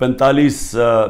45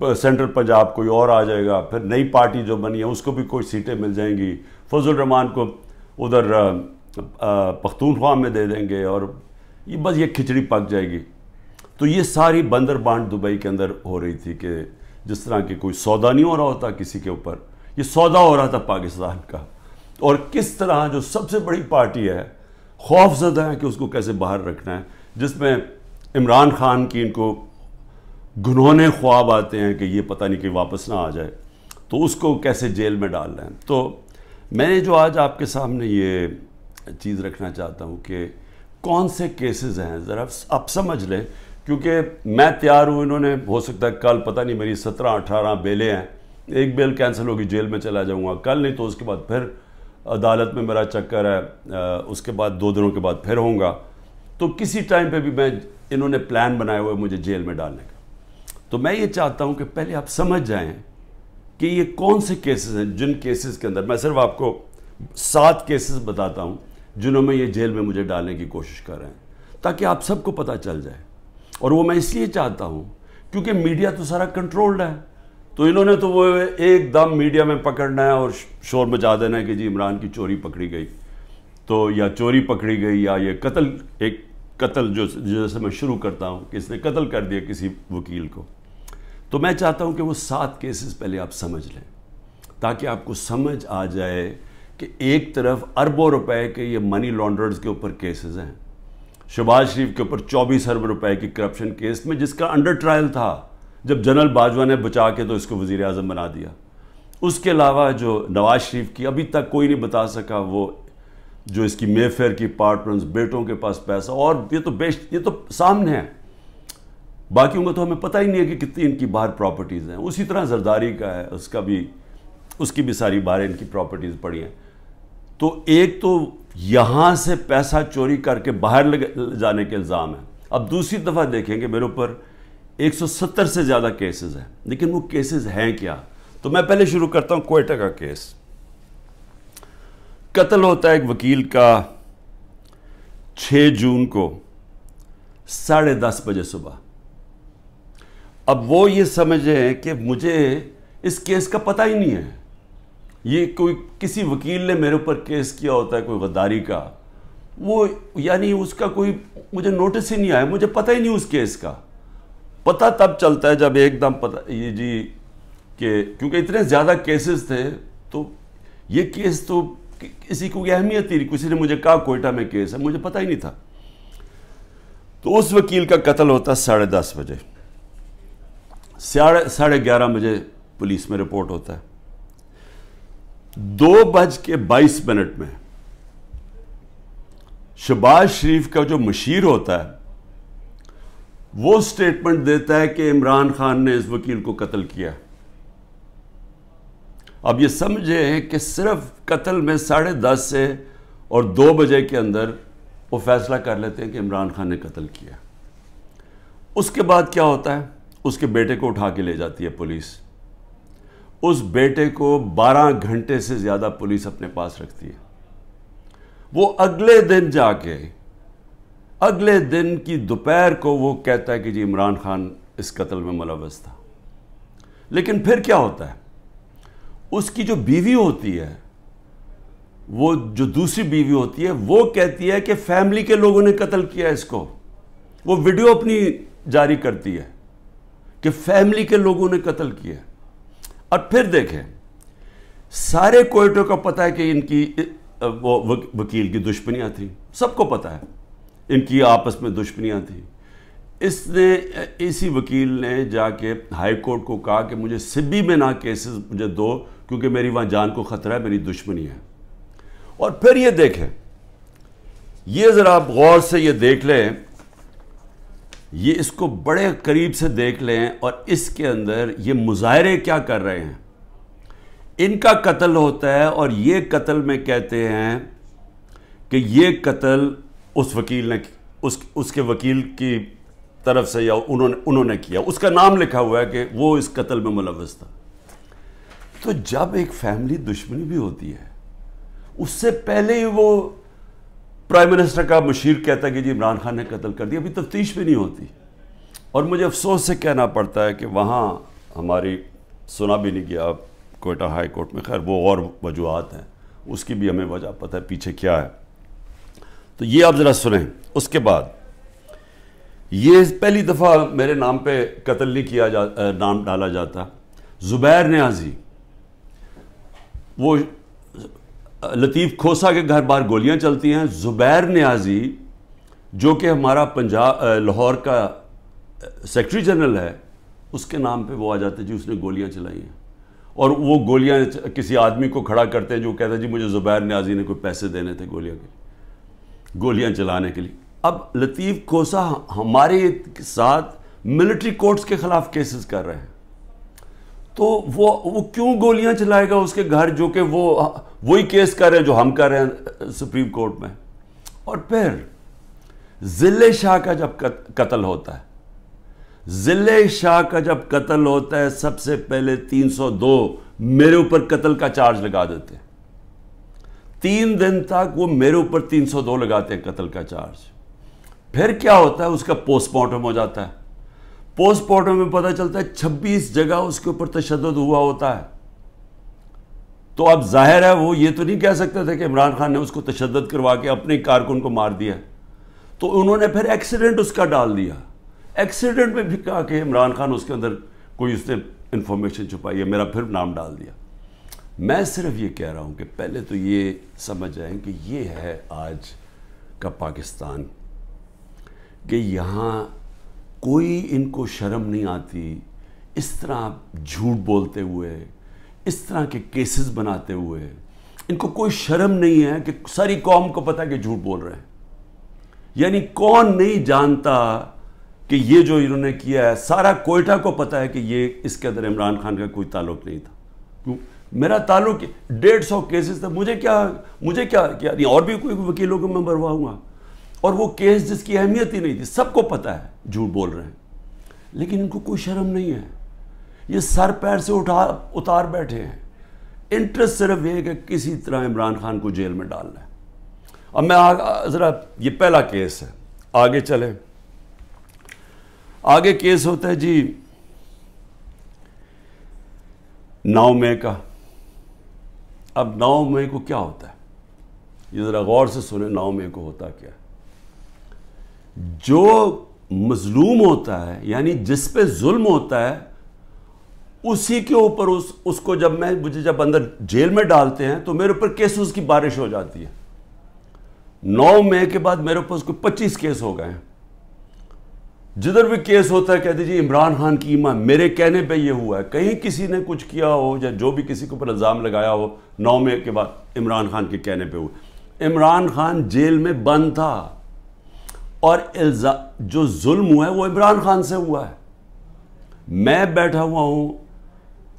central Punjab کوئی اور آ جائے گا، پھر نئی پارٹی جو بنی ہے اس کو بھی کوئی سیٹیں مل جائیں گی، فضل الرحمان کو ادھر پختونخوا میں دے دیں گے، اور یہ بس یہ کھچڑی پک جائے گی۔ تو یہ ساری بندر بانٹ دبئی کے اندر ہو رہی تھی کہ جس طرح کہ کوئی سودا نہیں ہو رہا ہوتا کسی کے اوپر، یہ سودا ہو رہا تھا پاکستان کا، اور کس طرح جو سب سے بڑی پارٹی ہے خوف زدہ ہے کہ اس کو کیسے باہر رکھنا ہے، جس میں عمران خان کی ان کو گنہونے خواب آتے ہیں کہ یہ پتہ نہیں کہ واپس نہ آ جائے، تو اس کو کیسے جیل میں ڈال رہے ہیں۔ تو میں نے جو آج آپ کے سامنے یہ چیز رکھنا چاہتا ہوں کہ کون سے کیسز ہیں، ذرا آپ سمجھ لیں، کیونکہ میں تیار ہوں، انہوں نے ہو سکتا ہے کل پتہ نہیں میری 17-18 بیلیں ہیں، ایک بیل کینسل ہوگی جیل میں چلا جاؤں گا، کل نہیں تو اس کے بعد پھر عدالت میں میرا چکر ہے، اس کے بعد 2 دنوں کے بعد پھر ہوں گا، تو کسی ٹائم پہ بھی انہوں نے پلان بنایا ہوا ہے مجھے جیل میں ڈالنے کا۔ تو میں یہ چاہتا ہوں کہ پہلے آپ سمجھ جائیں کہ یہ کون سے کیسز ہیں، جن کیسز کے اندر میں صرف آپ کو 7 کیسز بتاتا ہوں جنہوں میں یہ جیل میں مجھے ڈالنے کی کوشش کر رہے ہیں، تاکہ آپ سب کو پتہ چل جائے۔ اور وہ میں اس لیے چاہتا ہوں کیونکہ میڈیا تو سارا کنٹرولڈ ہے، تو انہوں نے تو وہ ایک دم میڈیا میں پکڑنا ہے اور شور مچا دینا ہے کہ جی عمران کی چوری پکڑی گئی، تو یا چوری پکڑی گئی، یا یہ ایک قتل جو جیسے میں شروع کرتا ہوں کہ اس نے قتل کر دیا کسی وکیل کو۔ تو میں چاہتا ہوں کہ وہ 7 کیسز پہلے آپ سمجھ لیں، تاکہ آپ کو سمجھ آ جائے کہ ایک طرف اربوں روپے کے یہ منی لانڈررز کے اوپر کیسز ہیں، شہباز شریف کے اوپر 24 ارب روپے کی کرپشن کیس میں، جس کا انڈر ٹرائل تھا جب جنرل باجوہ نے بچا کے تو اس کو وزیر اعظم بنا دیا۔ اس کے علاوہ جو نواز شریف کی ابھی تک کوئی نہیں بتا سکا، وہ جو اس کی مے فیئر کی اپارٹمنٹس، بیٹوں کے پاس پیسہ، اور یہ تو سامنے ہے، باقیوں کا تو ہمیں پتہ ہی نہیں ہے کہ کتنی ان کی باہر پراپرٹیز ہیں۔ اسی طرح زرداری کا ہے، اس کی بھی ساری باہر ان کی پراپرٹیز پڑی ہیں۔ تو ایک تو یہاں سے پیسہ چوری کر کے باہر لے جانے کے الزام ہے۔ اب دوسری دفعہ دیکھیں کہ میرے اوپر 170 سے زیادہ کیسز ہیں، لیکن وہ کیسز ہیں کیا؟ تو میں پہلے شروع کرتا ہوں کوئٹہ کا کیس۔ قتل ہوتا ہے ایک وکیل کا 6 جون کو 10:30 بجے صبح۔ اب وہ یہ سمجھیں کہ مجھے اس کیس کا پتہ ہی نہیں ہے، یہ کوئی کسی وکیل نے میرے اوپر کیس کیا ہوتا ہے کوئی غداری کا، وہ یعنی اس کا کوئی مجھے نوٹس ہی نہیں آیا، مجھے پتہ ہی نہیں اس کیس کا۔ پتہ تب چلتا ہے جب ایک دم پتہ یہ جی کہ کیونکہ اتنے زیادہ کیسز تھے، تو یہ کیس تو کسی کو اہمیت ہی نہیں، کسی نے مجھے کہا کوئٹہ میں کیس ہے، مجھے پتہ ہی نہیں تھا۔ تو اس وکیل کا قتل ہوتا 10:30 بجے، 11:30 بجے پولیس میں رپورٹ ہوتا ہے۔ 2:22 میں شہباز شریف کا جو مشیر ہوتا ہے وہ سٹیٹمنٹ دیتا ہے کہ عمران خان نے اس وکیل کو قتل کیا۔ اب یہ سمجھیں کہ صرف قتل میں 10:30 سے اور 2 بجے کے اندر وہ فیصلہ کر لیتے ہیں کہ عمران خان نے قتل کیا۔ اس کے بعد کیا ہوتا ہے؟ اس کے بیٹے کو اٹھا کے لے جاتی ہے پولیس۔ اس بیٹے کو 12 گھنٹے سے زیادہ پولیس اپنے پاس رکھتی ہے۔ وہ اگلے دن جا کے اگلے دن کی دوپہر کو وہ کہتا ہے کہ جی عمران خان اس قتل میں ملوث تھا۔ لیکن پھر کیا ہوتا ہے؟ اس کی جو بیوی ہوتی ہے، وہ جو دوسری بیوی ہوتی ہے، وہ کہتی ہے کہ فیملی کے لوگوں نے قتل کیا اس کو۔ وہ ویڈیو اپنی جاری کرتی ہے کہ فیملی کے لوگوں نے قتل کیا۔ اور پھر دیکھیں، سارے کوئٹوں کا پتہ ہے کہ ان کی وہ وکیل کی دشمنیاں تھیں، سب کو پتہ ہے ان کی آپس میں دشمنیاں تھیں۔ اسی وکیل نے جا کے ہائی کورٹ کو کہا کہ مجھے سبی میں نہ کیسز مجھے دو، کیونکہ میری وہاں جان کو خطرہ ہے، میری دشمنی ہے۔ اور پھر یہ دیکھیں، یہ ذرا آپ غور سے یہ دیکھ لیں، یہ اس کو بڑے قریب سے دیکھ لیں، اور اس کے اندر یہ مظاہرے کیا کر رہے ہیں۔ ان کا قتل ہوتا ہے، اور یہ قتل میں کہتے ہیں کہ یہ قتل اس وکیل نے اس کے وکیل کی طرف سے یا انہوں نے کیا، اس کا نام لکھا ہوا ہے کہ وہ اس قتل میں ملوث تھا۔ تو جب ایک فیملی دشمنی بھی ہوتی ہے، اس سے پہلے ہی وہ پرائم منسٹر کا مشیر کہتا ہے کہ جی عمران خان نے قتل کر دیا، ابھی تفتیش بھی نہیں ہوتی۔ اور مجھے افسوس سے کہنا پڑتا ہے کہ وہاں ہماری سنا بھی نہیں گیا کوئٹہ ہائی کورٹ میں. خیر وہ اور وجوہات ہیں, اس کی بھی ہمیں وجہ پتہ ہے پیچھے کیا ہے. تو یہ آپ ذرا سنیں. اس کے بعد یہ پہلی دفعہ میرے نام پہ قتل نہیں کیا نام ڈالا جاتا. زبیر نیازی, وہ لطیف کھوسا کے گھر باہر گولیاں چلتی ہیں. زبیر نیازی جو کہ ہمارا لاہور کا سیکرٹری جنرل ہے, اس کے نام پہ وہ آ جاتے جی اس نے گولیاں چلائی ہیں. اور وہ گولیاں کسی آدمی کو کھڑا کرتے ہیں جو کہتا ہے جی مجھے زبیر نیازی نے کوئی پیسے دینے تھے گولیاں چلانے کے لیے. اب لطیف کھوسا ہمارے ساتھ ملٹری کورٹس کے خلاف کیسز کر رہے ہیں, تو وہ کیوں گولیاں چلائے گا اس کے گھر, جو کہ وہی کیس کر رہے ہیں جو ہم کر رہے ہیں سپریم کورٹ میں. اور پھر ضلع شاہ کا جب قتل ہوتا ہے, ضلع شاہ کا جب قتل ہوتا ہے, سب سے پہلے 302 میرے اوپر قتل کا چارج لگا دیتے ہیں. 3 دن تک وہ میرے اوپر 302 لگاتے ہیں قتل کا چارج. پھر کیا ہوتا ہے, اس کا پوسٹ مارٹم ہو جاتا ہے. پوسٹ مارٹم میں پتہ چلتا ہے 26 جگہ اس کے اوپر تشدد ہوا ہوتا ہے. تو اب ظاہر ہے وہ یہ تو نہیں کہہ سکتے تھے کہ عمران خان نے اس کو تشدد کروا کے اپنے کارکن کو مار دیا, تو انہوں نے پھر ایکسیڈنٹ اس کا ڈال دیا. ایکسیڈنٹ میں بھی کہا کہ عمران خان اس کے اندر کوئی اس نے انفارمیشن چھپائی ہے, میرا پھر نام ڈال دیا. میں صرف یہ کہہ رہا ہوں کہ پہلے تو یہ سمجھ جائیں کہ یہ ہے آج کا پاکستان, کہ یہاں کوئی ان کو شرم نہیں آتی اس طرح جھوٹ بولتے ہوئے, اس طرح کے کیسز بناتے ہوئے. ان کو کوئی شرم نہیں ہے کہ ساری قوم کو پتہ ہے کہ جھوٹ بول رہے ہیں. یعنی کون نہیں جانتا کہ یہ جو انہوں نے کیا ہے, سارا کوئٹہ کو پتہ ہے کہ یہ اس کے اندر عمران خان کا کوئی تعلق نہیں تھا. میرا تعلق 150 کیسز تھا, مجھے کیا نہیں, اور بھی کوئی وکیلوں کو میں مرواؤں گا. اور وہ کیس جس کی اہمیت ہی نہیں تھی, سب کو پتہ ہے جھوٹ بول رہے ہیں, لیکن ان کو کوئی شرم نہیں ہے. یہ سر پیر سے اتار بیٹھے ہیں. انٹرسٹ صرف یہ کہ کسی طرح عمران خان کو جیل میں ڈالنا ہے. اب میں ذرا, یہ پہلا کیس ہے, آگے چلیں. آگے کیس ہوتا ہے جی 9 مئی کا. اب 9 مئی کو کیا ہوتا ہے, یہ ذرا غور سے سنیں. 9 مئی کو ہوتا کیا ہے, جو مظلوم ہوتا ہے یعنی جس پہ ظلم ہوتا ہے, اسی کے اوپر اس کو مجھے جب اندر جیل میں ڈالتے ہیں تو میرے اوپر کیسز کی بارش ہو جاتی ہے. 9 مئی کے بعد میرے اوپر 25 کیس ہو گئے ہیں. جدھر بھی کیس ہوتا ہے کہتے جی عمران خان کی ایمان, میرے کہنے پہ یہ ہوا ہے. کہیں کسی نے کچھ کیا ہو یا جو بھی کسی کے اوپر الزام لگایا ہو 9 مئی کے بعد عمران خان کے کہنے پہ ہوا. عمران خان جیل میں بند تھا, اور جو ظلم ہوا ہے وہ عمران خان سے ہوا ہے. میں بیٹھا ہوا ہوں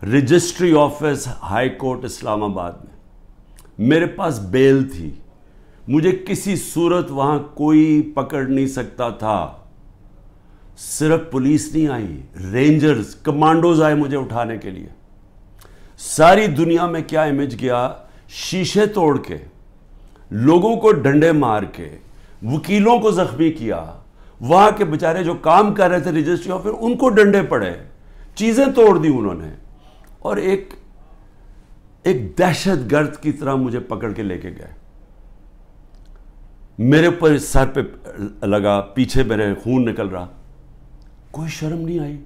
رجسٹری آفس ہائی کورٹ اسلام آباد میں, میرے پاس بیل تھی, مجھے کسی صورت وہاں کوئی پکڑ نہیں سکتا تھا. صرف پولیس نہیں آئی, رینجرز کمانڈوز آئے مجھے اٹھانے کے لیے. ساری دنیا میں کیا امیج گیا, شیشے توڑ کے, لوگوں کو ڈنڈے مار کے, وکیلوں کو زخمی کیا. وہاں کے بیچارے جو کام کر رہے تھے رجسٹری آفس, ان کو ڈنڈے پڑے, چیزیں توڑ دی انہوں نے, اور ایک دہشت گرد کی طرح مجھے پکڑ کے لے کے گئے. میرے اوپر سر پہ لگا, پیچھے میرے خون نکل رہا. کوئی شرم نہیں آئی,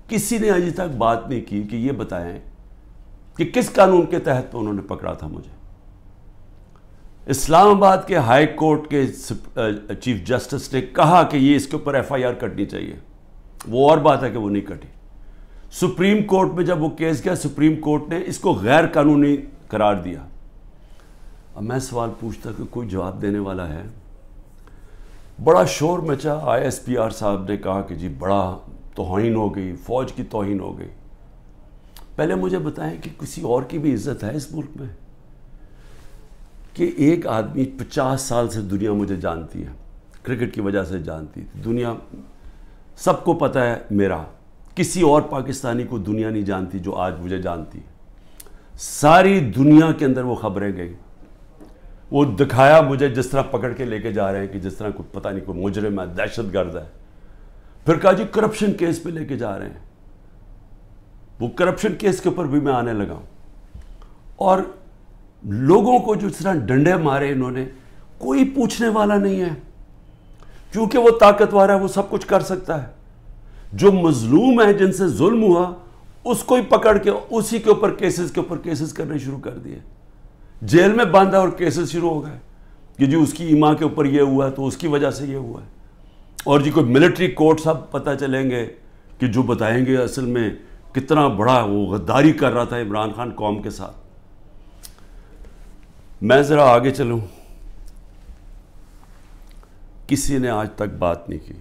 کسی نے ابھی تک بات نہیں کی کہ یہ بتائیں کہ کس قانون کے تحت انہوں نے پکڑا تھا مجھے. اسلام آباد کے ہائی کورٹ کے چیف جسٹس نے کہا کہ یہ اس کے اوپر ایف آئی آر کٹنی چاہیے. وہ اور بات ہے کہ وہ نہیں کٹی. سپریم کورٹ میں جب وہ کیس گیا, سپریم کورٹ نے اس کو غیر قانونی قرار دیا. اب میں سوال پوچھتا کہ کوئی جواب دینے والا ہے. بڑا شور مچا, آئی ایس پی آر صاحب نے کہا کہ جی بڑا توہین ہو گئی, فوج کی توہین ہو گئی. پہلے مجھے بتائیں کہ کسی اور کی بھی عزت ہے اس ملک میں, کہ ایک آدمی 50 سال سے دنیا مجھے جانتی ہے, کرکٹ کی وجہ سے جانتی تھی دنیا, سب کو پتہ ہے میرا, کسی اور پاکستانی کو دنیا نہیں جانتی جو آج مجھے جانتی ہے. ساری دنیا کے اندر وہ خبریں گئی, وہ دکھایا مجھے جس طرح پکڑ کے لے کے جا رہے ہیں کہ جس طرح کوئی پتہ نہیں کوئی مجرم ہے, دہشت گرد ہے. پھر کہا جی کرپشن کیس پہ لے کے جا رہے ہیں. وہ کرپشن کیس کے اوپر بھی میں آنے لگا ہوں. اور لوگوں کو جو اس طرح ڈنڈے مارے انہوں نے, کوئی پوچھنے والا نہیں ہے, کیونکہ وہ طاقتور ہے, وہ سب کچھ کر سکتا ہے. جو مظلوم ہے, جن سے ظلم ہوا, اس کو ہی پکڑ کے اسی کے اوپر کیسز کرنے شروع کر دیے. جیل میں بند ہے اور کیسز شروع ہو گئے کہ جی اس کی ایما کے اوپر یہ ہوا ہے تو اس کی وجہ سے یہ ہوا ہے. اور جی کوئی ملٹری کورٹ سب پتہ چلیں گے کہ جو بتائیں گے اصل میں کتنا بڑا وہ غداری کر رہا تھا عمران خان قوم کے ساتھ. میں ذرا آگے چلوں. کسی نے آج تک بات نہیں کی,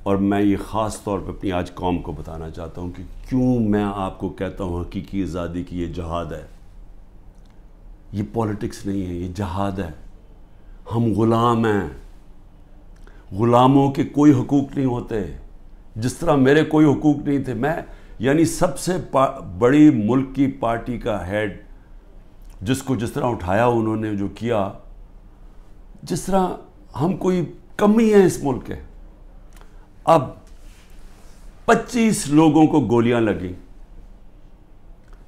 اور میں یہ خاص طور پہ اپنی آج قوم کو بتانا چاہتا ہوں کہ کیوں میں آپ کو کہتا ہوں حقیقی آزادی کی یہ جہاد ہے. یہ پولیٹکس نہیں ہے, یہ جہاد ہے. ہم غلام ہیں. غلاموں کے کوئی حقوق نہیں ہوتے, جس طرح میرے کوئی حقوق نہیں تھے. میں یعنی سب سے بڑی ملک کی پارٹی کا ہیڈ, جس کو جس طرح اٹھایا انہوں نے, جو کیا, جس طرح ہم کوئی کمی ہے اس ملک کے. اب 25 لوگوں کو گولیاں لگیں,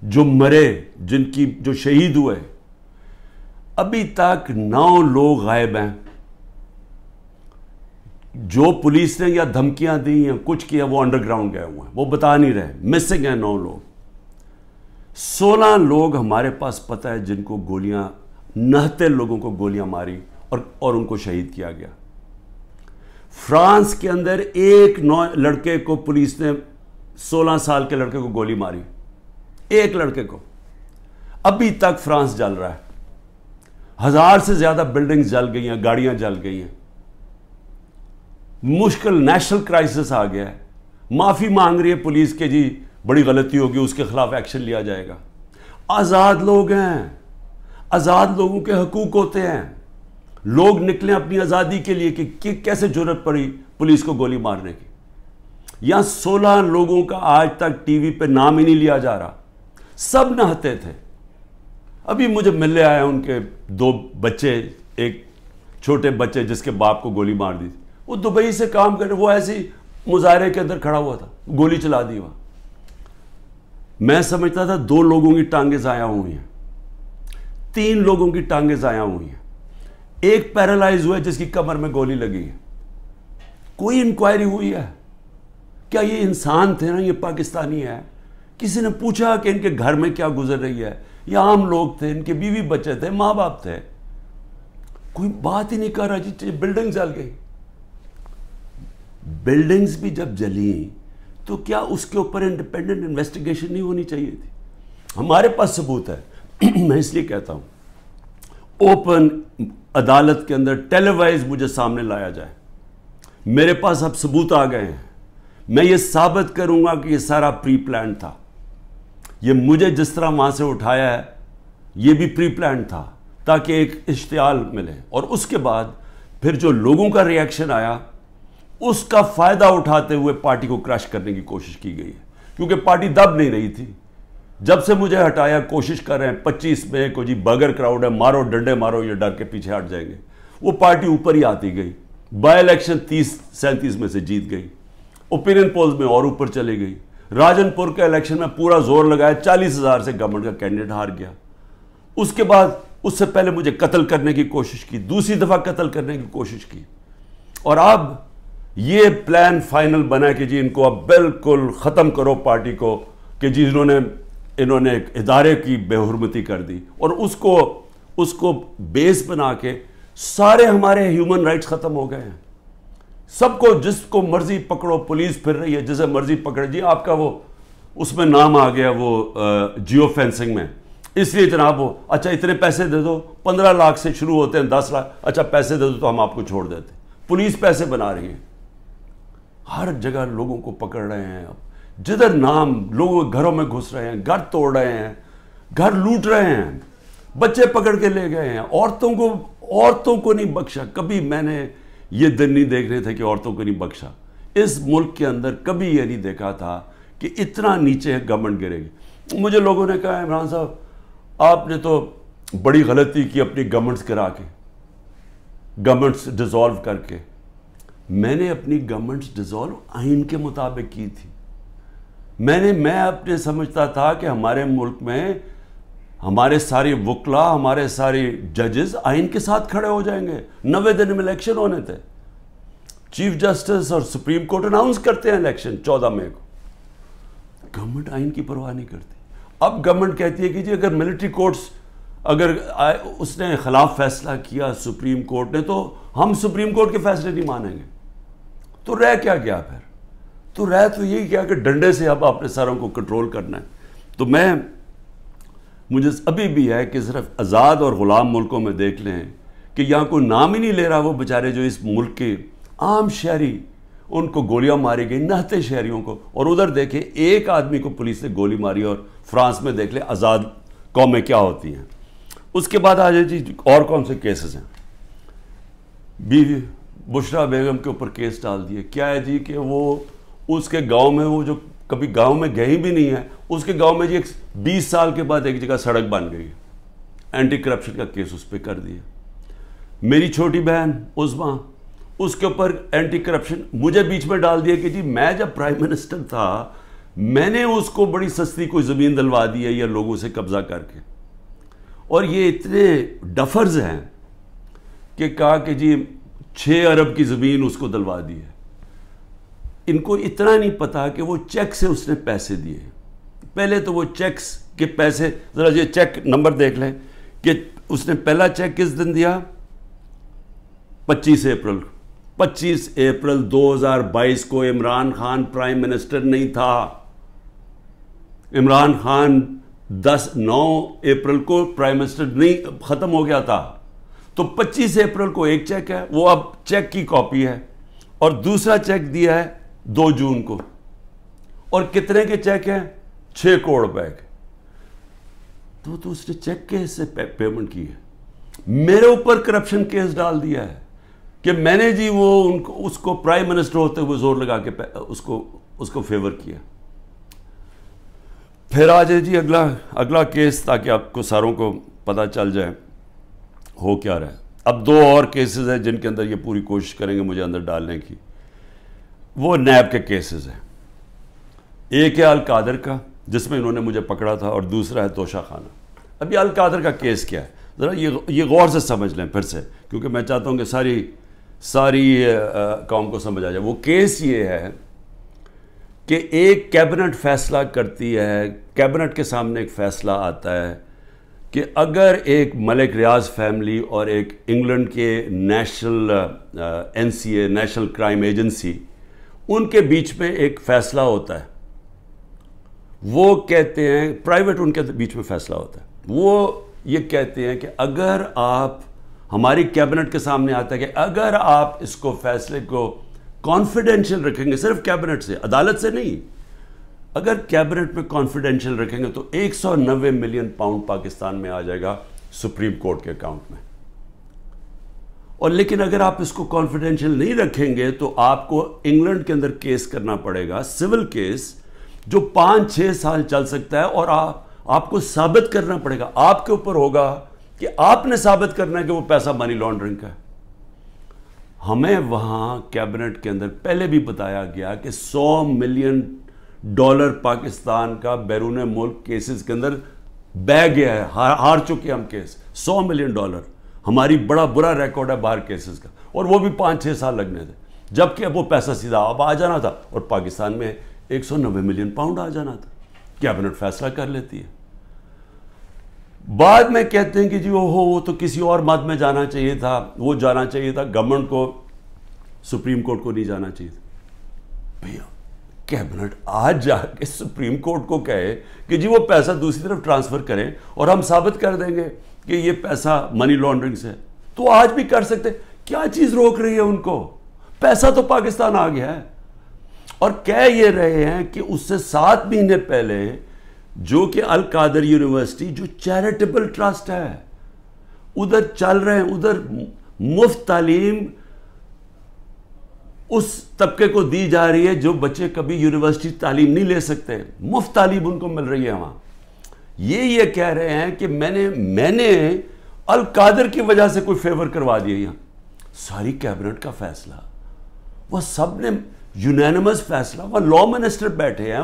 جو مرے, جن کی جو شہید ہوئے, ابھی تک 9 لوگ غائب ہیں. جو پولیس نے یا دھمکیاں دی یا کچھ کیا وہ انڈر گراؤنڈ گئے ہوئے ہیں, وہ بتا نہیں رہے, مسنگ ہیں 9 لوگ. 16 لوگ ہمارے پاس پتہ ہے جن کو گولیاں, 69 لوگوں کو گولیاں ماری اور ان کو شہید کیا گیا. فرانس کے اندر ایک لڑکے کو پولیس نے 16 سال کے لڑکے کو گولی ماری, ایک لڑکے کو. ابھی تک فرانس جل رہا ہے. 1000 سے زیادہ بلڈنگز جل گئی ہیں, گاڑیاں جل گئی ہیں. مشکل نیشنل کرائسس آ گیا ہے. معافی مانگ رہی ہے پولیس کے, جی بڑی غلطی ہوگی, اس کے خلاف ایکشن لیا جائے گا. آزاد لوگ ہیں, آزاد لوگوں کے حقوق ہوتے ہیں. لوگ نکلیں اپنی آزادی کے لیے کہ کیسے جرأت پڑی پولیس کو گولی مارنے کی. یہاں 16 لوگوں کا آج تک ٹی وی پہ نام ہی نہیں لیا جا رہا. سب نہتے تھے. ابھی مجھے ملنے آئے ان کے 2 بچے, ایک چھوٹے بچے جس کے باپ کو گولی مار دی تھی, وہ دبئی سے کام کرے, وہ ایسی مظاہرے کے اندر کھڑا ہوا تھا, گولی چلا دی وہاں. میں سمجھتا تھا 2 لوگوں کی ٹانگیں ضائع ہوئی ہیں, 3 لوگوں کی ٹانگیں ضائع ہوئی ہیں, ایک پیرالائز ہوا ہے جس کی کمر میں گولی لگی ہے. کوئی انکوائری ہوئی ہے کیا یہ انسان تھے نا, یہ پاکستانی ہے؟ کسی نے پوچھا کہ ان کے گھر میں کیا گزر رہی ہے؟ یہ عام لوگ تھے, ان کے بیوی بچے تھے, ماں باپ تھے. کوئی بات ہی نہیں کر رہا. جی بلڈنگ جل گئی. بلڈنگز بھی جب جلیں تو کیا اس کے اوپر انڈیپینڈنٹ انویسٹیگیشن نہیں ہونی چاہیے تھی؟ ہمارے پاس ثبوت ہے. میں اس لیے کہتا ہوں اوپن عدالت کے اندر ٹیلی وائز مجھے سامنے لایا جائے. میرے پاس اب ثبوت آ گئے ہیں. میں یہ ثابت کروں گا کہ یہ سارا پری پلان تھا. یہ مجھے جس طرح وہاں سے اٹھایا ہے یہ بھی پری پلان تھا تاکہ ایک اشتعال ملے. اور اس کے بعد پھر جو لوگوں کا ری ایکشن آیا اس کا فائدہ اٹھاتے ہوئے پارٹی کو کرش کرنے کی کوشش کی گئی ہے, کیونکہ پارٹی دب نہیں رہی تھی. جب سے مجھے ہٹایا کوشش کر رہے ہیں 25 میں کو جی بغیر کراؤڈ ہے, مارو ڈنڈے مارو, یہ ڈر کے پیچھے ہٹ جائیں گے. وہ پارٹی اوپر ہی آتی گئی. بائی الیکشن 30-37 میں سے جیت گئی. اوپینین پولز میں اور اوپر چلی گئی. راجن پور کے الیکشن میں پورا زور لگایا, 40,000 سے گورنمنٹ کا کینڈیڈیٹ ہار گیا. اس کے بعد اس سے پہلے مجھے قتل کرنے کی کوشش کی, دوسری دفعہ قتل کرنے کی کوشش کی. اور اب یہ پلان فائنل بنا کہ جی ان کو اب بالکل ختم کرو پارٹی کو, کہ جی انہوں نے ایک ادارے کی بے حرمتی کر دی. اور اس کو بیس بنا کے سارے ہمارے ہیومن رائٹس ختم ہو گئے ہیں. سب کو جس کو مرضی پکڑو, پولیس پھر رہی ہے جسے مرضی پکڑے. جی آپ کا وہ اس میں نام آ گیا وہ جیو فینسنگ میں, اس لیے جناب وہ اچھا اتنے پیسے دے دو, 15 لاکھ سے شروع ہوتے ہیں, 10 لاکھ, اچھا پیسے دے دو تو ہم آپ کو چھوڑ دیتے. پولیس پیسے بنا رہی ہے. ہر جگہ لوگوں کو پکڑ رہے ہیں. اب جدھر نام لوگوں کے گھروں میں گھس رہے ہیں, گھر توڑ رہے ہیں, گھر لوٹ رہے ہیں, بچے پکڑ کے لے گئے ہیں. عورتوں کو نہیں بخشا. کبھی میں نے یہ دن نہیں دیکھ رہے تھے کہ عورتوں کو نہیں بخشا. اس ملک کے اندر کبھی یہ نہیں دیکھا تھا کہ اتنا نیچے گورنمنٹ گرے گی. مجھے لوگوں نے کہا عمران صاحب آپ نے تو بڑی غلطی کی اپنی گورنمنٹس گرا کے, گورنمنٹس ڈیزالو کر کے. میں نے اپنی گورنمنٹس ڈیزالو آئین کے مطابق کی تھی. میں اپنے سمجھتا تھا کہ ہمارے ملک میں ہمارے سارے وکلا، ہمارے سارے ججز آئین کے ساتھ کھڑے ہو جائیں گے. 90 دن میں الیکشن ہونے تھے. چیف جسٹس اور سپریم کورٹ اناؤنس کرتے ہیں الیکشن 14 مئی کو. گورنمنٹ آئین کی پرواہ نہیں کرتی. اب گورنمنٹ کہتی ہے کہ جی اگر ملٹری کورٹس اگر اس نے خلاف فیصلہ کیا سپریم کورٹ نے، تو ہم سپریم کورٹ کے فیصلے نہیں مانیں گے. تو رہ کیا گیا پھر؟ تو رہ تو یہی کیا کہ ڈنڈے سے اب اپنے ساروں کو کنٹرول کرنا ہے. تو مجھے ابھی بھی ہے کہ صرف آزاد اور غلام ملکوں میں دیکھ لیں کہ یہاں کوئی نام ہی نہیں لے رہا وہ بیچارے جو اس ملک کے عام شہری، ان کو گولیاں ماری گئی، نہتے شہریوں کو. اور ادھر دیکھیں ایک آدمی کو پولیس نے گولی ماری. اور فرانس میں دیکھ لیں آزاد قومیں کیا ہوتی ہیں. اس کے بعد آ جائے جی اور کون سے کیسز ہیں. بیوی بشرا بیگم کے اوپر کیس ڈال دیے. کیا ہے جی کہ وہ اس کے گاؤں میں، وہ جو کبھی گاؤں میں گئی بھی نہیں ہے، اس کے گاؤں میں جی 20 سال کے بعد ایک جگہ سڑک بن گئی. اینٹی کرپشن کا کیس اس پہ کر دیا. میری چھوٹی بہن عظمیٰ، اس کے اوپر اینٹی کرپشن مجھے بیچ میں ڈال دیا کہ جی میں جب پرائم منسٹر تھا میں نے اس کو بڑی سستی کوئی زمین دلوا دی ہے یا لوگوں سے قبضہ کر کے. اور یہ اتنے ڈفرز ہیں کہ کہا کہ جی 6 ارب کی زمین اس کو دلوا دی ہے. ان کو اتنا نہیں پتا کہ وہ چیک سے اس نے پیسے دیے. پہلے تو وہ چیکس کے پیسے، ذرا یہ چیک نمبر دیکھ لیں کہ اس نے پہلا چیک کس دن دیا؟ 25 اپریل. 25 اپریل 2022 کو عمران خان پرائم منسٹر نہیں تھا. عمران خان 9 اپریل کو پرائم منسٹر نہیں ختم ہو گیا تھا. تو 25 اپریل کو ایک چیک ہے، وہ اب چیک کی کاپی ہے. اور دوسرا چیک دیا ہے 2 جون کو. اور کتنے کے چیک ہیں؟ 6 کروڑ روپے کے. تو اس نے چیک کے سے پیمنٹ کی ہے. میرے اوپر کرپشن کیس ڈال دیا ہے کہ میں نے جی وہ اس کو پرائم منسٹر ہوتے ہوئے زور لگا کے اس کو فیور کیا. پھر آ جائے جی اگلا کیس، تاکہ آپ کو ساروں کو پتہ چل جائے ہو کیا رہا ہے. اب 2 اور کیسز ہیں جن کے اندر یہ پوری کوشش کریں گے مجھے اندر ڈالنے کی. وہ نیب کے کیسز ہیں. ایک ہے القادر کا جس میں انہوں نے مجھے پکڑا تھا، اور دوسرا ہے توشہ خانہ. اب یہ القادر کا کیس کیا ہے ذرا یہ غور سے سمجھ لیں پھر سے، کیونکہ میں چاہتا ہوں کہ ساری قوم کو سمجھ آ جائے. وہ کیس یہ ہے کہ ایک کیبنٹ فیصلہ کرتی ہے، کیبنٹ کے سامنے ایک فیصلہ آتا ہے کہ اگر ایک ملک ریاض فیملی اور ایک انگلینڈ کے national NCA national crime agency, ان کے بیچ میں ایک فیصلہ ہوتا ہے. وہ کہتے ہیں پرائیویٹ، ان کے بیچ میں فیصلہ ہوتا ہے. وہ یہ کہتے ہیں کہ اگر آپ، ہماری کیبنٹ کے سامنے آتا ہے کہ اگر آپ اس کو فیصلے کو کانفیڈینشیل رکھیں گے، صرف کیبنٹ سے، عدالت سے نہیں، اگر کیبنٹ میں کانفیڈینشیل رکھیں گے تو 190 ملین پاؤنڈ پاکستان میں آ جائے گا سپریم کورٹ کے اکاؤنٹ میں. اور لیکن اگر آپ اس کو کانفیڈینشیل نہیں رکھیں گے تو آپ کو انگلینڈ کے اندر کیس کرنا پڑے گا، سول کیس، جو 5-6 سال چل سکتا ہے. اور آپ کو ثابت کرنا پڑے گا، آپ کے اوپر ہوگا کہ آپ نے ثابت کرنا ہے کہ وہ پیسہ منی لانڈرنگ کا ہے. ہمیں وہاں کیبنٹ کے اندر پہلے بھی بتایا گیا کہ $100 ملین پاکستان کا بیرون ملک کیسز کے اندر بہ گیا ہے، ہار چکے ہم کیس. $100 ملین ہماری بڑا برا ریکارڈ ہے باہر کیسز کا. اور وہ بھی 5-6 سال لگنے تھے، جبکہ اب وہ پیسہ سیدھا اب آ جانا تھا اور پاکستان میں 190 ملین پاؤنڈ آ جانا تھا. کیبنٹ فیصلہ کر لیتی ہے. بعد میں کہتے ہیں کہ جی وہ تو کسی اور مد میں جانا چاہیے تھا، وہ جانا چاہیے تھا گورنمنٹ کو، سپریم کورٹ کو نہیں جانا چاہیے تھا. بھیا کیبنٹ آج جا کے سپریم کورٹ کو کہے کہ جی وہ پیسہ دوسری طرف ٹرانسفر کریں اور ہم ثابت کر دیں گے کہ یہ پیسہ منی لانڈرنگ سے، تو آج بھی کر سکتے. کیا چیز روک رہی ہے ان کو؟ پیسہ تو پاکستان آ گیا ہے. اور کہہ یہ رہے ہیں کہ اس سے 7 مہینے پہلے جو کہ القادر یونیورسٹی جو چیریٹیبل ٹرسٹ ہے، ادھر چل رہے ہیں، ادھر مفت تعلیم اس طبقے کو دی جا رہی ہے جو بچے کبھی یونیورسٹی تعلیم نہیں لے سکتے، مفت تعلیم ان کو مل رہی ہے وہاں. یہ کہہ رہے ہیں کہ میں نے القادر کی وجہ سے کوئی فیور کروا دیا. یہاں ساری کیبنٹ کا فیصلہ، وہ سب نے یونینمس فیصلہ، وہاں لا منسٹر بیٹھے ہیں،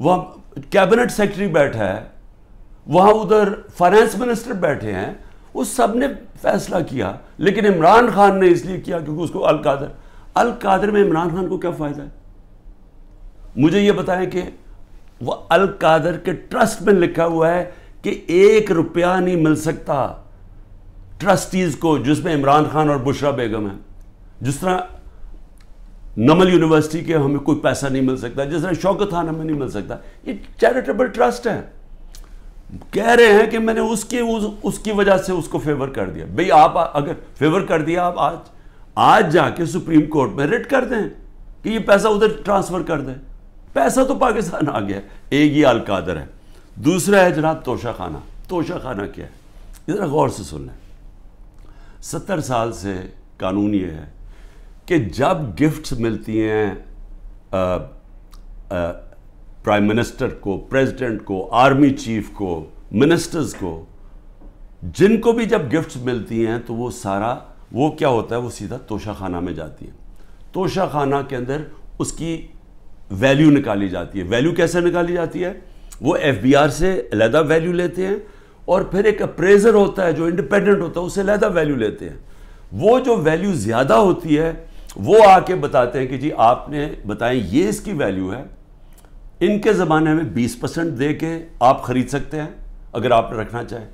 وہاں کیبنٹ سیکرٹری بیٹھا ہے, وہاں ادھر فائنانس منسٹر بیٹھے ہیں, وہ سب نے فیصلہ کیا. لیکن عمران خان نے اس لیے کیا کیونکہ اس کو القادر میں عمران خان کو کیا فائدہ ہے؟ مجھے یہ بتائیں کہ وہ القادر کے ٹرسٹ میں لکھا ہوا ہے کہ 1 روپیہ نہیں مل سکتا ٹرسٹیز کو, جس میں عمران خان اور بشرا بیگم ہیں. جس طرح نمل یونیورسٹی کے ہمیں کوئی پیسہ نہیں مل سکتا, جس طرح شوکت خان ہمیں نہیں مل سکتا. یہ چیریٹیبل ٹرسٹ ہے. کہہ رہے ہیں کہ میں نے اس کی وجہ سے اس کو فیور کر دیا. بھئی آپ اگر فیور کر دیا, آپ آج جا کے سپریم کورٹ میں ریٹ کر دیں کہ یہ پیسہ ادھر ٹرانسفر کر دیں. پیسہ تو پاکستان آ گیا. ایک یہ القادر ہے. دوسرا ہے جناب توشہ خانہ. توشہ خانہ کیا ہے؟ ذرا غور سے سن لیں. 70 سال سے قانون یہ ہے کہ جب گفٹس ملتی ہیں پرائم منسٹر کو, پریزیڈنٹ کو, آرمی چیف کو, منسٹرز کو, جن کو بھی جب گفٹس ملتی ہیں تو وہ کیا ہوتا ہے, وہ سیدھا توشہ خانہ میں جاتی ہے. توشہ خانہ کے اندر اس کی ویلیو نکالی جاتی ہے. ویلیو کیسے نکالی جاتی ہے؟ وہ FBR سے علیحدہ ویلیو لیتے ہیں, اور پھر ایک اپریزر ہوتا ہے جو انڈیپینڈنٹ ہوتا ہے, اس سے علیحدہ ویلیو لیتے ہیں. وہ جو ویلیو زیادہ ہوتی ہے وہ آ کے بتاتے ہیں کہ جی آپ نے بتائیں یہ اس کی ویلیو ہے, ان کے زمانے میں 20% دے کے آپ خرید سکتے ہیں اگر آپ رکھنا چاہیں.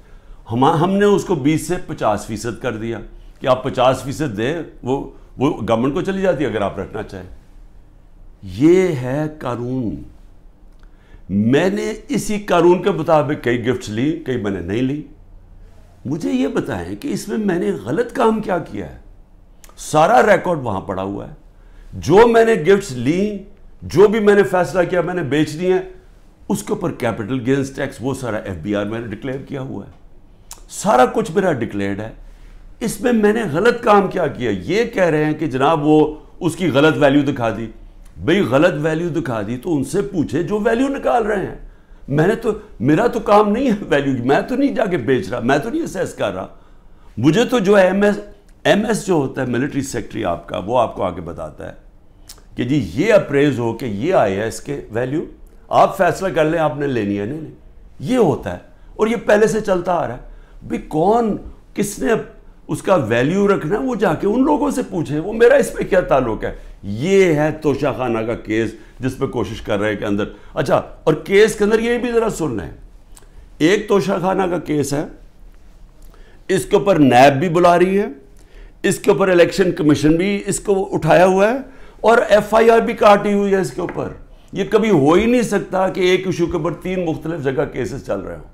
ہم نے اس کو 20 سے 50% کر دیا کہ آپ 50% دیں, وہ گورنمنٹ کو چلی جاتی ہے اگر آپ رکھنا چاہیں. یہ ہے قانون. میں نے اسی قانون کے مطابق کئی گفٹس لی, کئی میں نے نہیں لی. مجھے یہ بتائیں کہ اس میں میں نے غلط کام کیا کیا ہے؟ سارا ریکارڈ وہاں پڑا ہوا ہے. جو میں نے گفٹس لی, جو بھی میں نے فیصلہ کیا میں نے بیچ دی ہیں, اس کے اوپر کیپٹل گینز ٹیکس وہ سارا FBR میں نے ڈکلیئر کیا ہوا ہے. سارا کچھ میرا ڈکلیئرڈ ہے. اس میں نے غلط کام کیا کیا؟ یہ کہہ رہے ہیں کہ جناب وہ اس کی غلط ویلیو دکھا دی. بھئی غلط ویلیو دکھا دی تو ان سے پوچھے جو ویلیو نکال رہے ہیں. میرا تو کام نہیں ہے ویلیو کی. میں تو نہیں جا کے بیچ رہا, میں تو نہیں اسیس کر رہا. مجھے تو جو ہے ایم ایس جو ہوتا ہے ملٹری سیکٹری آپ کا, وہ آپ کو آگے بتاتا ہے کہ جی یہ اپریز ہو کہ یہ آئے ہے اس کے ویلیو, آپ فیصلہ کر لیں آپ نے لینی ہے نہیں. یہ ہوتا ہے اور یہ پہلے سے چلتا آ رہا ہے. بھئی کون کس نے اس کا ویلیو رکھنا ہے وہ جا کے ان لوگوں سے پوچھیں, وہ میرا اس پہ کیا تعلق ہے. یہ ہے توشہ خانہ کا کیس جس پہ کوشش کر رہے ہیں کہ اندر. اچھا, اور کیس کے اندر یہ بھی ذرا سن لیں. ایک توشہ خانہ کا کیس ہے, اس کے اوپر نیب بھی بلا رہی ہے, اس کے اوپر الیکشن کمیشن بھی اس کو اٹھایا ہوا ہے, اور FIR بھی کاٹی ہوئی ہے اس کے اوپر. یہ کبھی ہو ہی نہیں سکتا کہ ایک ایشو کے اوپر 3 مختلف جگہ کیسز چل رہے ہوں.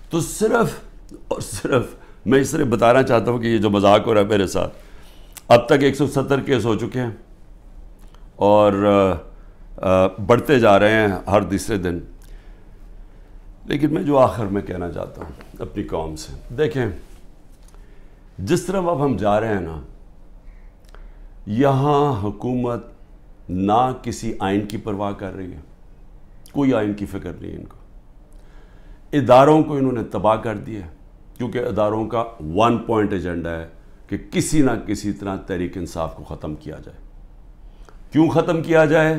تو صرف اور صرف میں اس طرح بتانا چاہتا ہوں کہ یہ جو مذاق ہو رہا ہے میرے ساتھ, اب تک 170 کیس ہو چکے ہیں اور بڑھتے جا رہے ہیں ہر تیسرے دن. لیکن میں جو آخر میں کہنا چاہتا ہوں اپنی قوم سے, دیکھیں جس طرح اب ہم جا رہے ہیں نا, یہاں حکومت نہ کسی آئین کی پرواہ کر رہی ہے, کوئی آئین کی فکر نہیں ہے ان کو. اداروں کو انہوں نے تباہ کر دیا کیونکہ اداروں کا 1 پوائنٹ ایجنڈا ہے کہ کسی نہ کسی طرح تحریک انصاف کو ختم کیا جائے. کیوں ختم کیا جائے؟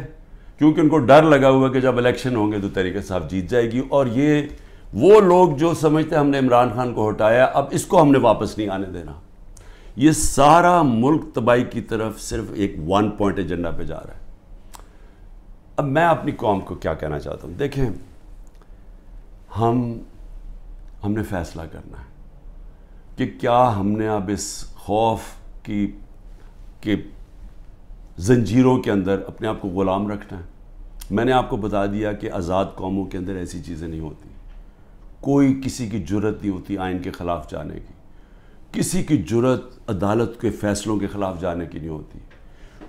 کیونکہ ان کو ڈر لگا ہوا کہ جب الیکشن ہوں گے تو تحریک انصاف جیت جائے گی, اور یہ وہ لوگ جو سمجھتے ہیں ہم نے عمران خان کو ہٹایا اب اس کو ہم نے واپس نہیں آنے دینا. یہ سارا ملک تباہی کی طرف صرف ایک 1 پوائنٹ ایجنڈا پہ جا رہا ہے. اب میں اپنی قوم کو کیا کہنا چاہتا ہوں, دیکھیں ہم نے فیصلہ کرنا ہے کہ کیا ہم نے اب اس خوف کی زنجیروں کے اندر اپنے آپ کو غلام رکھنا ہے. میں نے آپ کو بتا دیا کہ آزاد قوموں کے اندر ایسی چیزیں نہیں ہوتی. کوئی کسی کی جرت نہیں ہوتی آئین کے خلاف جانے کی, کسی کی جرت عدالت کے فیصلوں کے خلاف جانے کی نہیں ہوتی.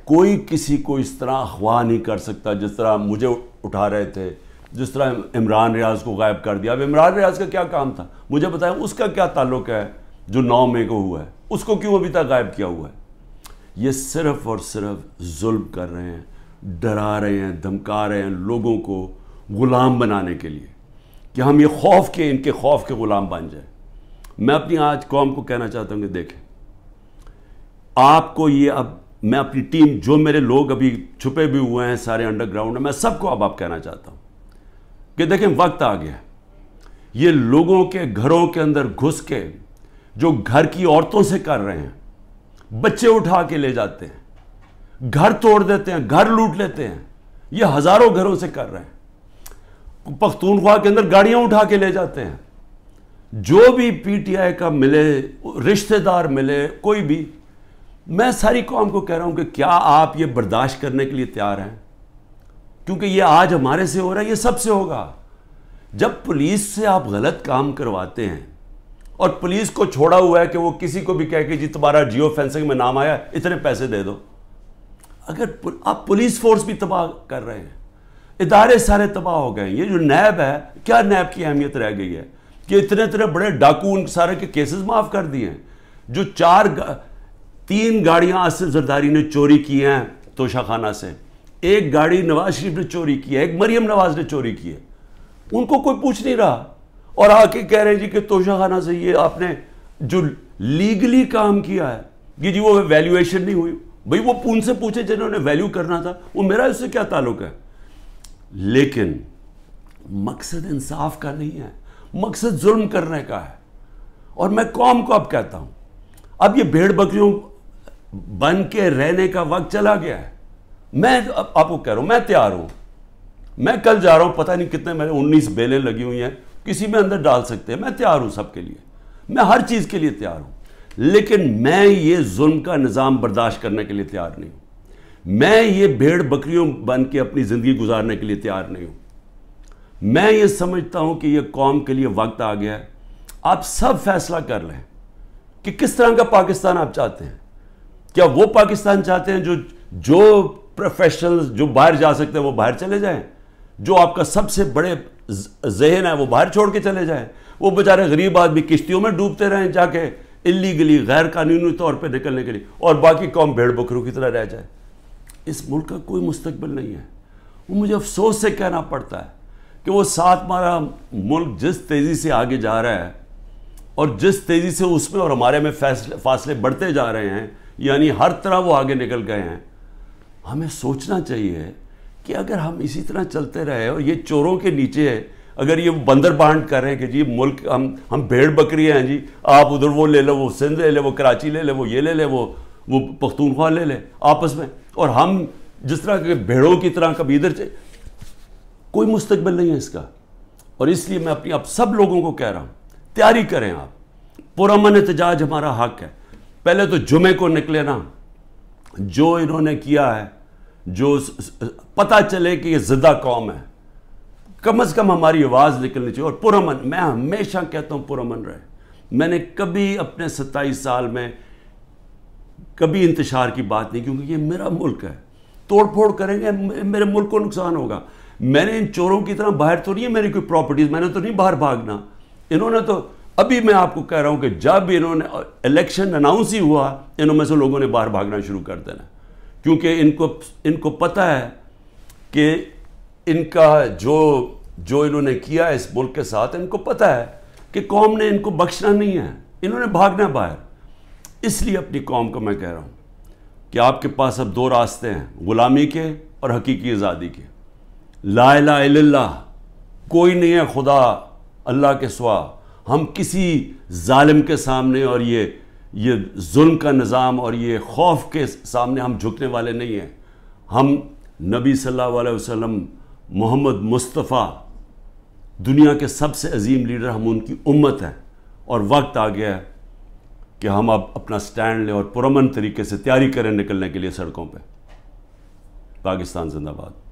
کوئی کسی کو اس طرح اغوا نہیں کر سکتا جس طرح مجھے اٹھا رہے تھے, جس طرح عمران ریاض کو غائب کر دیا. اب عمران ریاض کا کیا کام تھا مجھے بتائیں, اس کا کیا تعلق ہے جو 9 مئی کو ہوا ہے, اس کو کیوں ابھی تک غائب کیا ہوا ہے؟ یہ صرف اور صرف ظلم کر رہے ہیں, ڈرا رہے ہیں, دھمکا رہے ہیں لوگوں کو غلام بنانے کے لیے کہ ہم یہ خوف کے ان کے خوف کے غلام بن جائیں. میں اپنی آج قوم کو کہنا چاہتا ہوں کہ دیکھیں آپ کو یہ, اب میں اپنی ٹیم جو میرے لوگ ابھی چھپے بھی ہوئے ہیں سارے انڈر گراؤنڈ میں, میں سب کو اب کہنا چاہتا ہوں کہ دیکھیں وقت آ گیا، یہ لوگوں کے گھروں کے اندر گھس کے جو گھر کی عورتوں سے کر رہے ہیں، بچے اٹھا کے لے جاتے ہیں، گھر توڑ دیتے ہیں، گھر لوٹ لیتے ہیں، یہ ہزاروں گھروں سے کر رہے ہیں، پختونخوا کے اندر گاڑیاں اٹھا کے لے جاتے ہیں، جو بھی پی ٹی آئی کا ملے، رشتہ دار ملے، کوئی بھی، میں ساری قوم کو کہہ رہا ہوں کہ کیا آپ یہ برداشت کرنے کے لیے تیار ہیں؟ کیونکہ یہ آج ہمارے سے ہو رہا ہے، یہ سب سے ہوگا۔ جب پولیس سے آپ غلط کام کرواتے ہیں اور پولیس کو چھوڑا ہوا ہے کہ وہ کسی کو بھی کہے کہ جی تمہارا جیو فینسنگ میں نام آیا، اتنے پیسے دے دو، اگر آپ پولیس فورس بھی تباہ کر رہے ہیں، ادارے سارے تباہ ہو گئے ہیں۔ یہ جو نیب ہے، کیا نیب کی اہمیت رہ گئی ہے کہ اتنے بڑے ڈاکو ان سارے کے کیسز معاف کر دیے ہیں؟ جو 3 گاڑیاں آصف زرداری نے چوری کی ہیں توشہ خانہ سے، 1 گاڑی نواز شریف نے چوری کی ہے، 1 مریم نواز نے چوری کی ہے، ان کو کوئی پوچھ نہیں رہا، اور آ کے کہہ رہے ہیں جی کہ توشہ خانہ سے یہ آپ نے جو لیگلی کام کیا ہے کہ جی وہ ویلیویشن نہیں ہوئی، بھئی وہ ان سے پوچھے جنہوں نے ویلیو کرنا تھا، وہ میرا اس سے کیا تعلق ہے؟ لیکن مقصد انصاف کا نہیں ہے، مقصد ظلم کرنے کا ہے۔ اور میں قوم کو اب کہتا ہوں، اب یہ بھیڑ بکریوں بن کے رہنے کا وقت چلا گیا ہے۔ میں آپ کو کہہ رہا ہوں، میں تیار ہوں، میں کل جا رہا ہوں، پتہ نہیں کتنے میرے 19 بیلیں لگی ہوئی ہیں، کسی میں اندر ڈال سکتے ہیں، میں تیار ہوں سب کے لیے، میں ہر چیز کے لیے تیار ہوں، لیکن میں یہ ظلم کا نظام برداشت کرنے کے لیے تیار نہیں ہوں، میں یہ بھیڑ بکریوں بن کے اپنی زندگی گزارنے کے لیے تیار نہیں ہوں۔ میں یہ سمجھتا ہوں کہ یہ قوم کے لیے وقت آ گیا ہے، آپ سب فیصلہ کر لیں کہ کس طرح کا پاکستان آپ چاہتے ہیں۔ کیا وہ پاکستان چاہتے ہیں جو پروفیشنلز جو باہر جا سکتے ہیں وہ باہر چلے جائیں، جو آپ کا سب سے بڑے ذہن ہے وہ باہر چھوڑ کے چلے جائیں، وہ بیچارے غریب آدمی کشتیوں میں ڈوبتے رہیں جا کے اللیگلی غیر قانونی طور پہ نکلنے کے لیے، اور باقی قوم بھیڑ بکروں کی طرح رہ جائے؟ اس ملک کا کوئی مستقبل نہیں ہے۔ وہ مجھے افسوس سے کہنا پڑتا ہے کہ وہ ساتھ ہمارا ملک جس تیزی سے آگے جا رہا ہے اور جس تیزی سے اس میں اور ہمارے میں فاصلے بڑھتے جا رہے ہیں، یعنی ہر طرح وہ آگے نکل گئے ہیں، ہمیں سوچنا چاہیے کہ اگر ہم اسی طرح چلتے رہے اور یہ چوروں کے نیچے اگر یہ بندر بانٹ کر رہے ہیں کہ جی ملک ہم بھیڑ بکری ہیں، جی آپ ادھر وہ لے لو، وہ سندھ لے لے، وہ کراچی لے لے، وہ یہ لے لے، وہ پختونخوا لے لے آپس میں، اور ہم جس طرح کے بھیڑوں کی طرح کبھی ادھر کوئی مستقبل نہیں ہے اس کا۔ اور اس لیے میں اپنی اب سب لوگوں کو کہہ رہا ہوں، تیاری کریں، آپ پرامن احتجاج ہمارا حق ہے۔ پہلے تو جمعے کو نکلے نا، جو انہوں نے کیا ہے، جو پتہ چلے کہ یہ زدہ قوم ہے، کم از کم ہماری آواز نکلنی چاہیے، اور پرامن، میں ہمیشہ کہتا ہوں پرامن رہے۔ میں نے کبھی اپنے 27 سال میں کبھی انتشار کی بات نہیں، کیونکہ یہ میرا ملک ہے، توڑ پھوڑ کریں گے میرے ملک کو نقصان ہوگا۔ میں نے ان چوروں کی طرح باہر تو نہیں ہے میری کوئی پراپرٹیز، میں نے تو نہیں باہر بھاگنا۔ انہوں نے تو ابھی میں آپ کو کہہ رہا ہوں کہ جب انہوں نے الیکشن اناؤنس ہی ہوا، انہوں میں سے لوگوں نے باہر بھاگنا شروع کر دینا، کیونکہ ان کو پتہ ہے کہ ان کا جو انہوں نے کیا اس ملک کے ساتھ، ان کو پتہ ہے کہ قوم نے ان کو بخشنا نہیں ہے، انہوں نے بھاگنا باہر۔ اس لیے اپنی قوم کو میں کہہ رہا ہوں کہ آپ کے پاس اب 2 راستے ہیں، غلامی کے اور حقیقی آزادی کے۔ لا الہ الا اللہ، کوئی نہیں ہے خدا اللہ کے سوا، ہم کسی ظالم کے سامنے اور یہ ظلم کا نظام اور یہ خوف کے سامنے ہم جھکنے والے نہیں ہیں۔ ہم نبی صلی اللہ علیہ وسلم، محمد مصطفیٰ، دنیا کے سب سے عظیم لیڈر، ہم ان کی امت ہیں، اور وقت آ گیا ہے کہ ہم اب اپنا سٹینڈ لیں اور پرامن طریقے سے تیاری کریں نکلنے کے لیے سڑکوں پہ۔ پاکستان زندہ باد۔